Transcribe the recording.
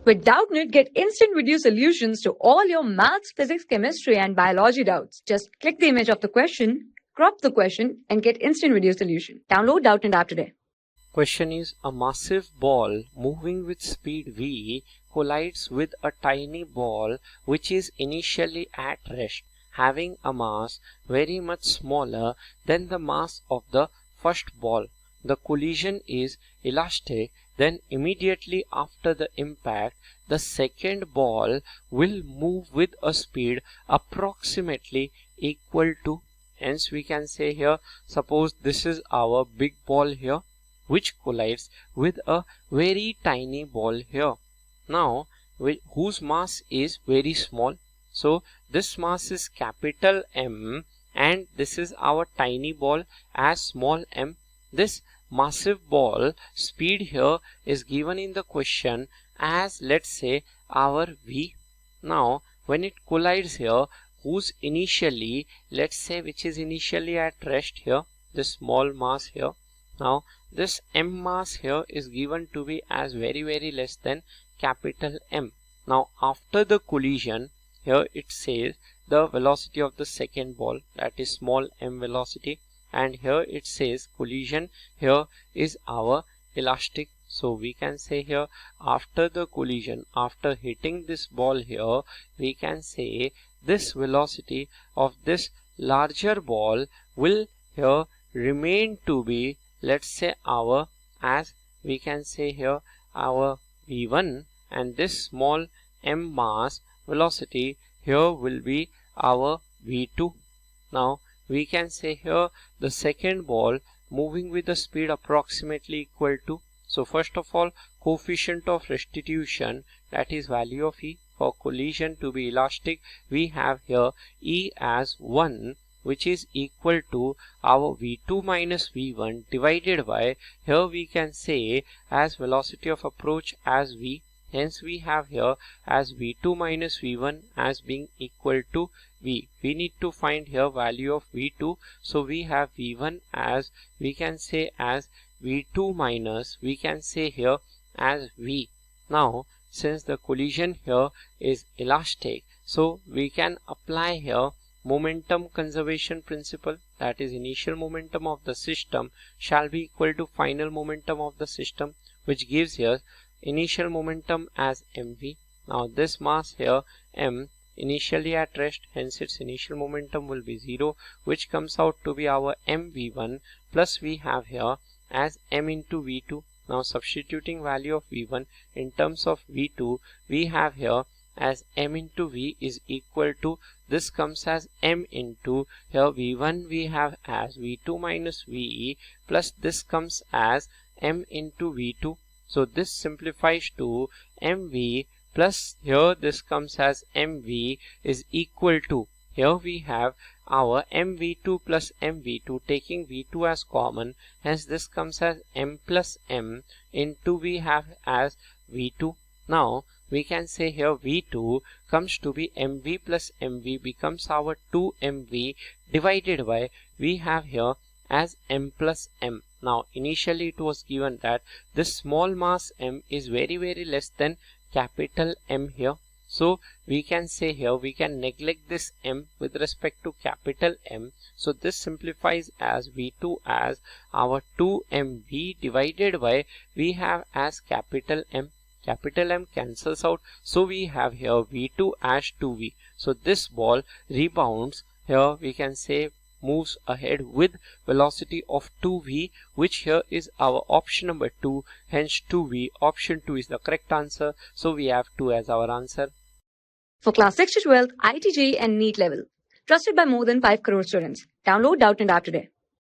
With Doubtnut, get instant video solutions to all your maths, physics, chemistry, and biology doubts. Just click the image of the question, crop the question, and get instant video solution. Download Doubtnut app today. Question is, a massive ball moving with speed v collides with a tiny ball which is initially at rest, having a mass very much smaller than the mass of the first ball. The collision is elastic, then immediately after the impact, the second ball will move with a speed approximately equal to, hence we can say here, suppose this is our big ball here, which collides with a very tiny ball here. Now, whose mass is very small. So, this mass is capital M and this is our tiny ball as small m. This massive ball speed here is given in the question as, let's say, our v. Now, when it collides here, whose initially, let's say, which is initially at rest here, this small mass here. Now, this m mass here is given to be as very less than capital M. Now, after the collision, here it says the velocity of the second ball, that is small m velocity, and here it says collision here is our elastic. So we can say here, after the collision, after hitting this ball here, we can say this velocity of this larger ball will here remain to be, let's say, our, as we can say here, our v1, and this small m mass velocity here will be our v2. Now we can say here the second ball moving with the speed approximately equal to, so first of all, coefficient of restitution, that is value of E. For collision to be elastic, we have here E as 1, which is equal to our v2 minus v1 divided by, here we can say as velocity of approach as v. Hence we have here as v2 minus v1 as being equal to v. We need to find here value of v2. So we have v1 as, we can say as v2 minus, we can say here as v. Now, since the collision here is elastic, so we can apply here momentum conservation principle, that is initial momentum of the system shall be equal to final momentum of the system, which gives here initial momentum as mv. Now this mass here m initially at rest, hence its initial momentum will be 0, which comes out to be our mv1, plus we have here as m into v2. Now substituting value of v1 in terms of v2, we have here as m into v is equal to, this comes as m into, here v1 we have as v2 minus ve, plus this comes as m into v2. So this simplifies to mv, plus here this comes as mv is equal to, here we have our mv2 plus mv2, taking v2 as common, hence this comes as m plus m into we have as v2. Now we can say here v2 comes to be mv plus mv becomes our 2mv divided by, we have here as m plus m. Now initially it was given that this small mass m is very less than capital M here. So we can say here we can neglect this m with respect to capital M. So this simplifies as v2 as our 2mv divided by, we have as capital M. Capital M cancels out, so we have here v2 as 2v. So this ball rebounds, here we can say moves ahead with velocity of 2v, which here is our option number 2, hence 2v, option 2 is the correct answer. So we have 2 as our answer. For class 6 to 12, IIT JEE and NEET level. Trusted by more than 5 crore students. Download Doubtnut app today.